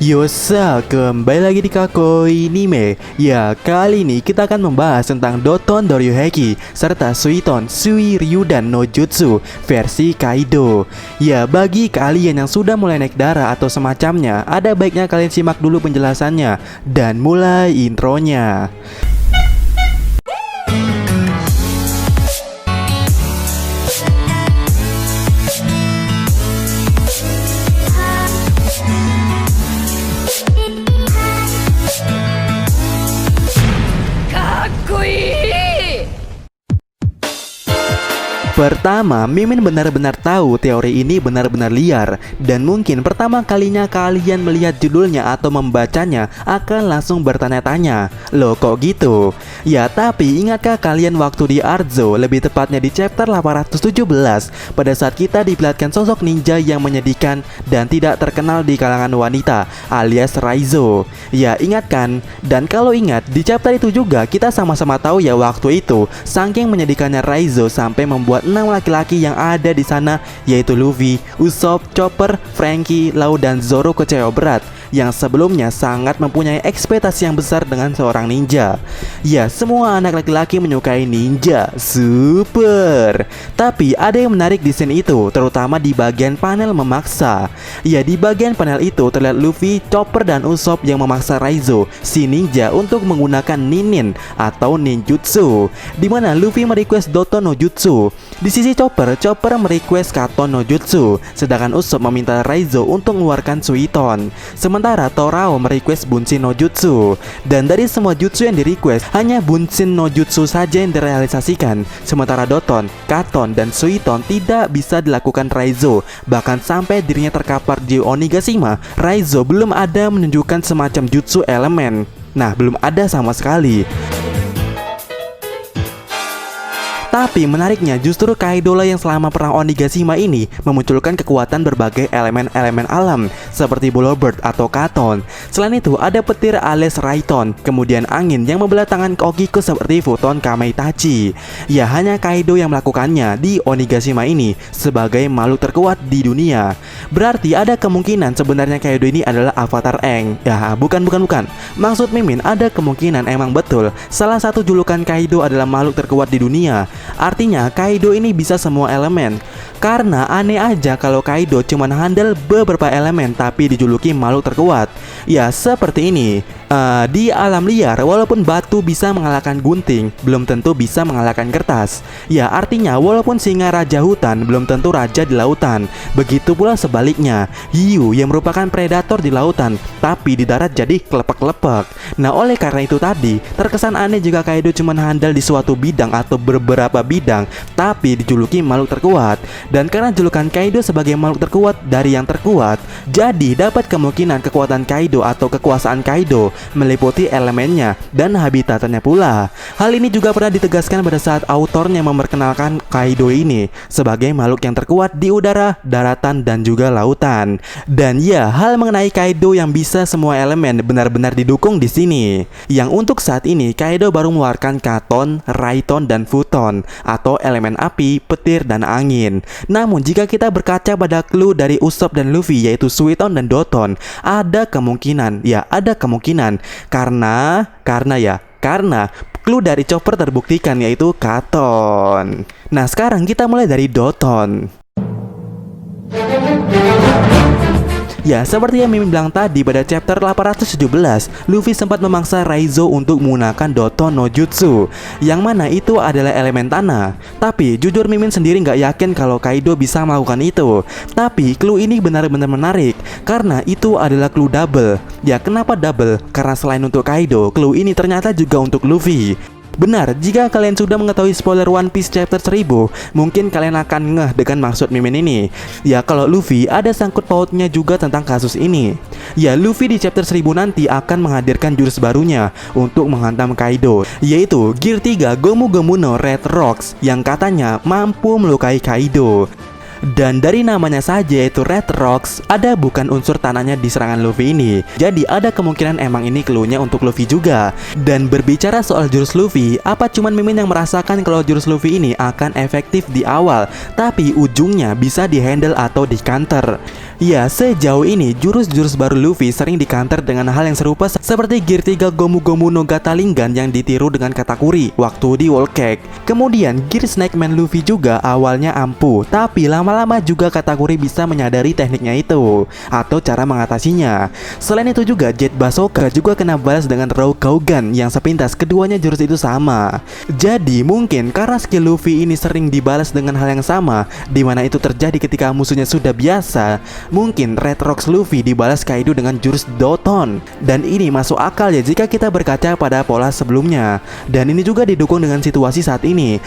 Yosa, kembali lagi di Kakoi Anime. Ya, kali ini kita akan membahas tentang Doton Doryoheki serta Suiton Sui Ryudan no Jutsu versi Kaido. Ya, bagi kalian yang sudah mulai naik darah atau semacamnya, ada baiknya kalian simak dulu penjelasannya dan mulai intronya. Pertama, Mimin benar-benar tahu teori ini benar-benar liar. Dan mungkin pertama kalinya kalian melihat judulnya atau membacanya akan langsung bertanya-tanya, loh kok gitu? Ya, tapi ingatkah kalian waktu di Arzo, lebih tepatnya di chapter 817, pada saat kita diperlihatkan sosok ninja yang menyedihkan dan tidak terkenal di kalangan wanita, alias Raizo. Ya, ingat kan? Dan kalau ingat, di chapter itu juga kita sama-sama tahu ya waktu itu, saking menyedihkannya Raizo sampai membuat 6 laki-laki yang ada di sana, yaitu Luffy, Usopp, Chopper, Franky, Lau, dan Zoro kecewa berat yang sebelumnya sangat mempunyai ekspektasi yang besar dengan seorang ninja. Ya, semua anak laki-laki menyukai ninja, super. Tapi ada yang menarik di scene itu, terutama di bagian panel memaksa. Ya, di bagian panel itu terlihat Luffy, Chopper, dan Usopp yang memaksa Raizo, si ninja, untuk menggunakan Ninin atau ninjutsu, dimana Luffy merequest Doton no Jutsu. Di sisi Chopper merequest Katon no Jutsu, sedangkan Usopp meminta Raizo untuk mengeluarkan Suiton. Sementara Torao merequest Bunshin no Jutsu. Dan dari semua jutsu yang direquest, hanya Bunshin no Jutsu saja yang direalisasikan. Sementara Doton, Katon, dan Suiton tidak bisa dilakukan Raizo. Bahkan sampai dirinya terkapar di Onigashima, Raizo belum ada menunjukkan semacam jutsu elemen. Nah, belum ada sama sekali. Tapi menariknya justru Kaido lah yang selama perang Onigashima ini memunculkan kekuatan berbagai elemen-elemen alam seperti Bullet atau Katon. Selain itu ada petir alias Raiton, kemudian angin yang membelah tangan Okiko seperti Futon Kameitachi. Ya, hanya Kaido yang melakukannya di Onigashima ini sebagai makhluk terkuat di dunia. Berarti ada kemungkinan sebenarnya Kaido ini adalah avatar Aang. Ya, bukan. Maksud Mimin, ada kemungkinan emang betul salah satu julukan Kaido adalah makhluk terkuat di dunia. Artinya Kaido ini bisa semua elemen. Karena aneh aja kalau Kaido cuma handle beberapa elemen tapi dijuluki makhluk terkuat. Ya, seperti ini. Di alam liar, walaupun batu bisa mengalahkan gunting, belum tentu bisa mengalahkan kertas. Ya, artinya walaupun singa raja hutan, belum tentu raja di lautan. Begitu pula sebaliknya, hiu yang merupakan predator di lautan, tapi di darat jadi kelepek-kelepek. Nah, oleh karena itu tadi, terkesan aneh jika Kaido cuma handal di suatu bidang atau beberapa bidang, tapi dijuluki makhluk terkuat. Dan karena julukan Kaido sebagai makhluk terkuat dari yang terkuat, jadi dapat kemungkinan kekuatan Kaido atau kekuasaan Kaido meliputi elemennya dan habitatnya pula. Hal ini juga pernah ditegaskan pada saat autornya memperkenalkan Kaido ini sebagai makhluk yang terkuat di udara, daratan, dan juga lautan. Dan ya, hal mengenai Kaido yang bisa semua elemen benar-benar didukung di sini. Yang untuk saat ini Kaido baru mengeluarkan Katon, Raiton, dan Futon atau elemen api, petir, dan angin. Namun jika kita berkaca pada clue dari Usopp dan Luffy yaitu Suiton dan Doton, ada kemungkinan karena clue dari Chopper terbuktikan yaitu Katon. Nah, sekarang kita mulai dari Doton. Ya, seperti yang Mimin bilang tadi, pada chapter 817, Luffy sempat memaksa Raizo untuk menggunakan Doton no Jutsu, yang mana itu adalah elemen tanah. Tapi jujur Mimin sendiri nggak yakin kalau Kaido bisa melakukan itu. Tapi clue ini benar-benar menarik, karena itu adalah clue double. Ya, kenapa double? Karena selain untuk Kaido, clue ini ternyata juga untuk Luffy. Benar, jika kalian sudah mengetahui spoiler One Piece chapter 1000, mungkin kalian akan ngeh dengan maksud Mimin ini. Ya, kalau Luffy ada sangkut pautnya juga tentang kasus ini. Ya, Luffy di chapter 1000 nanti akan menghadirkan jurus barunya untuk menghantam Kaido, yaitu Gear 3 Gomu Gomu no Red Rocks, yang katanya mampu melukai Kaido. Dan dari namanya saja yaitu Red Rocks, ada bukan unsur tanahnya di serangan Luffy ini. Jadi ada kemungkinan emang ini clue-nya untuk Luffy juga. Dan berbicara soal jurus Luffy, apa cuman Mimin yang merasakan kalau jurus Luffy ini akan efektif di awal, tapi ujungnya bisa dihandle atau di-counter? Ya, sejauh ini jurus-jurus baru Luffy sering di-counter dengan hal yang serupa seperti Gear 3 Gomu Gomu no Gatalingan yang ditiru dengan Katakuri waktu di Whole Cake. Kemudian Gear Snake Man Luffy juga awalnya ampuh, tapi lama-lama juga Katakuri bisa menyadari tekniknya itu atau cara mengatasinya. Selain itu juga Jet Basoka juga kena balas dengan Raw Kaugan yang sepintas keduanya jurus itu sama. Jadi mungkin karena skill Luffy ini sering dibalas dengan hal yang sama, dimana itu terjadi ketika musuhnya sudah biasa. Mungkin Red Rocks Luffy dibalas Kaido dengan jurus Doton. Dan ini masuk akal ya jika kita berkaca pada pola sebelumnya. Dan ini juga didukung dengan situasi saat ini.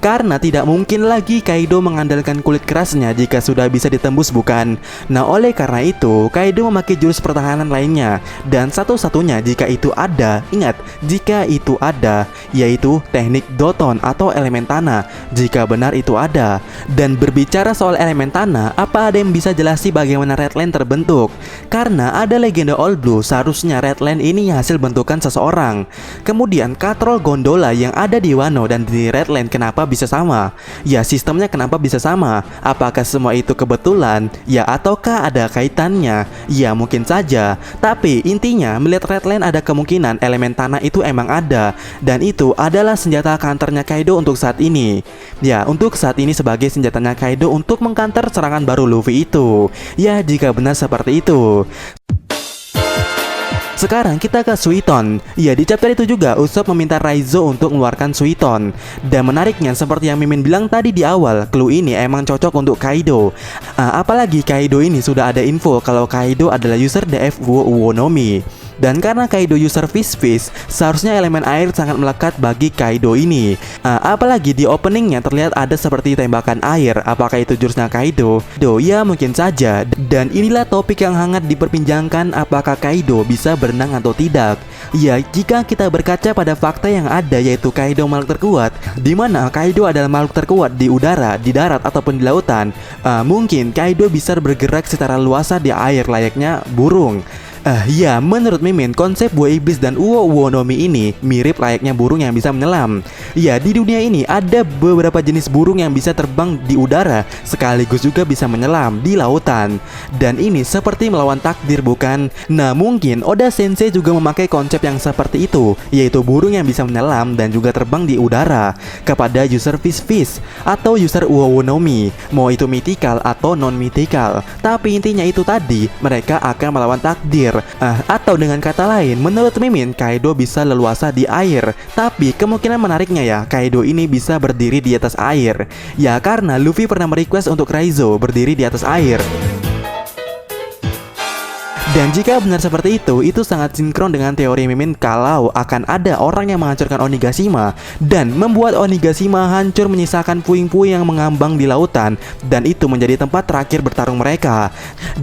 Karena tidak mungkin lagi Kaido mengandalkan kulit kerasnya jika sudah bisa ditembus, bukan? Nah, oleh karena itu Kaido memakai jurus pertahanan lainnya. Dan satu-satunya jika itu ada, ingat, jika itu ada, yaitu teknik Doton atau elemen tanah. Jika benar itu ada. Dan berbicara soal elemen tanah, apa ada yang bisa jelasi bagaimana Redland terbentuk? Karena ada legenda All Blue, seharusnya Redland ini hasil bentukan seseorang. Kemudian katrol gondola yang ada di Wano dan di Redland kenapa bisa sama? Ya, sistemnya kenapa bisa sama? Apakah semua itu kebetulan? Ya, ataukah ada kaitannya? Ya, mungkin saja. Tapi intinya melihat Redland ada kemungkinan elemen tanah itu emang ada. Dan itu adalah senjata counternya Kaido untuk saat ini. Ya, untuk saat ini sebagai senjatanya Kaido untuk mengcounter serangan baru Luffy itu. Ya, jika benar seperti itu. Sekarang kita ke Suiton. Ya, di chapter itu juga Usopp meminta Raizo untuk mengeluarkan Suiton. Dan menariknya seperti yang Mimin bilang tadi di awal, clue ini emang cocok untuk Kaido. Apalagi Kaido ini sudah ada info kalau Kaido adalah user DF Uonomi. Dan karena Kaido user Fish, seharusnya elemen air sangat melekat bagi Kaido ini. Apalagi di openingnya terlihat ada seperti tembakan air. Apakah itu jurusnya Kaido? Ya, mungkin saja. Dan inilah topik yang hangat diperbincangkan, apakah Kaido bisa berenang atau tidak. Ya, jika kita berkaca pada fakta yang ada, yaitu Kaido makhluk terkuat, di mana Kaido adalah makhluk terkuat di udara, di darat ataupun di lautan, mungkin Kaido bisa bergerak secara luasa di air layaknya burung. Ya, menurut Mimin, konsep buah iblis dan Uonomi ini mirip layaknya burung yang bisa menyelam. Ya, di dunia ini ada beberapa jenis burung yang bisa terbang di udara, sekaligus juga bisa menyelam di lautan. Dan ini seperti melawan takdir, bukan? Nah, mungkin Oda Sensei juga memakai konsep yang seperti itu, yaitu burung yang bisa menyelam dan juga terbang di udara, kepada user Fish atau user Uonomi, mau itu mythical atau non-mythical. Tapi intinya itu tadi, mereka akan melawan takdir. Atau dengan kata lain, menurut Mimin, Kaido bisa leluasa di air. Tapi kemungkinan menariknya ya, Kaido ini bisa berdiri di atas air. Ya, karena Luffy pernah merequest untuk Raizo berdiri di atas air. Dan jika benar seperti itu sangat sinkron dengan teori Mimin kalau akan ada orang yang menghancurkan Onigashima dan membuat Onigashima hancur menyisakan puing-puing yang mengambang di lautan, dan itu menjadi tempat terakhir bertarung mereka.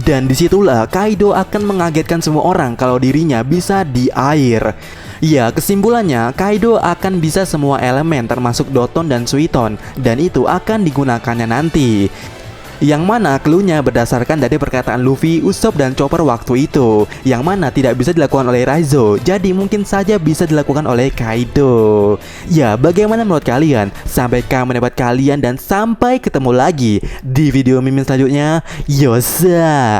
Dan disitulah Kaido akan mengagetkan semua orang kalau dirinya bisa di air. Ya, kesimpulannya Kaido akan bisa semua elemen termasuk Doton dan Suiton, dan itu akan digunakannya nanti. Yang mana clue-nya berdasarkan dari perkataan Luffy, Usopp, dan Chopper waktu itu, yang mana tidak bisa dilakukan oleh Raizo, jadi mungkin saja bisa dilakukan oleh Kaido. Ya, bagaimana menurut kalian? Sampaikan pendapat kalian dan sampai ketemu lagi di video Mimin selanjutnya. Yosa.